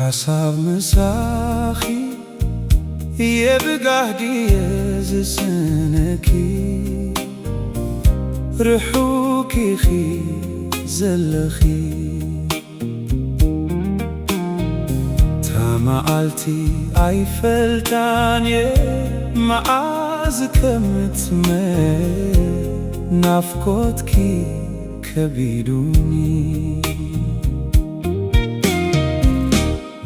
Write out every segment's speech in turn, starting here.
بحساب مساخي يبقى زسنكي رحوكي خي زلخي تمعالتي أيفلتاني معازك متمي نافقوتكي كبيدوني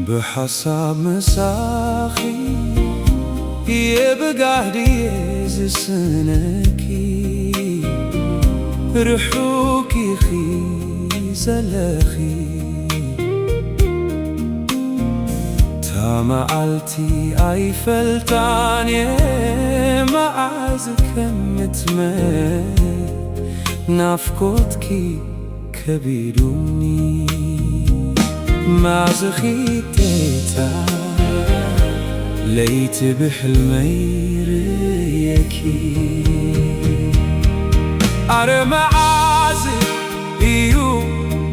بحساب مساخي يبقى زسنكي رحوكي خي زلخي تمعالتي أيفلتاني معازك متمي نافقوتكي كبيدوني معزخي تيتا ليت بحلمي ريكي أرى معازي إيو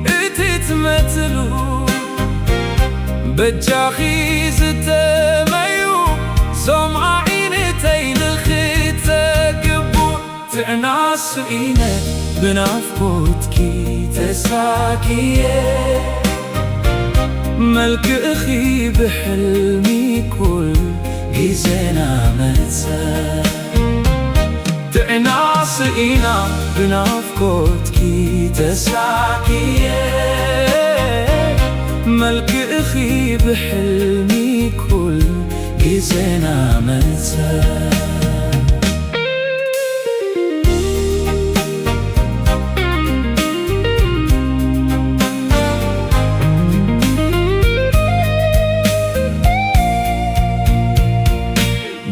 اتتمثلو بجاخي زتميو سمع عينتين خيتكبو تعناس إينا بنافقوتكي تساكيه ملك أخي بحلمي كل جيزنا منسى تعناس إينا بنافقوتكي تساكيه ملك أخي بحلمي كل جيزنا منسى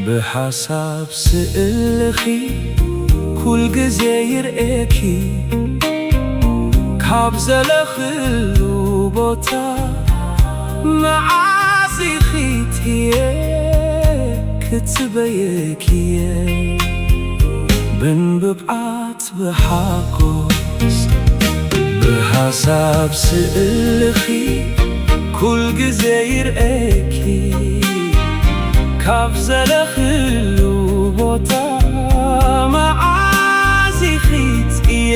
بحساب سألخي كل جزاير اكي كابزلخلو بوتا معازي خيتي كتبيكي بن ببعات بحاقوس بحساب سألخي كل جزاير اكي كابزلخلو بوتا معازي خيتي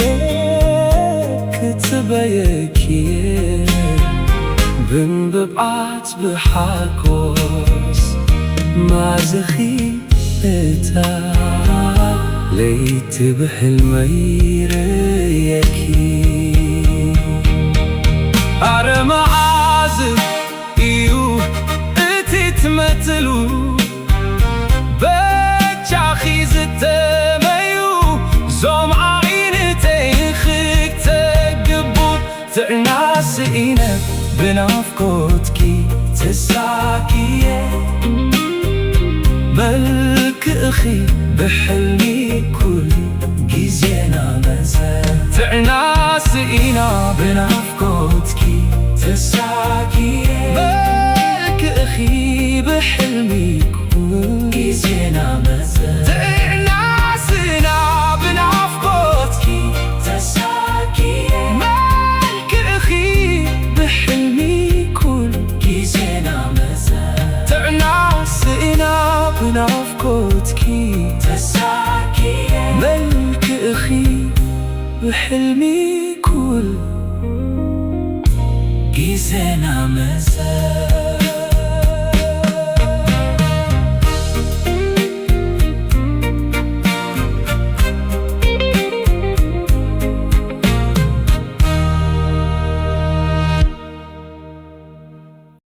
كتبيكي بن ببعات بحاقوس معزخي اتا ليت بحلمي ريكي أرى معازف إيو اتتمثلو بجاخي زتميو زمع عينتين خيك تقبو تعناس إينا بنافقوتكي تساكيه ملك أخي بحلمي كل جيزينا مزا تعناس إينا بنافقوتكي تساكيه ملك أخي بحلمي كل جيزينا مزا تعناس إينا بنافقوتكي تساكيه ملك أخي بحلمي كل جيزينا مزا تعناس إينا بنافقوتكي تساكيه ملك أخي بحلمي كل جيزينا مزا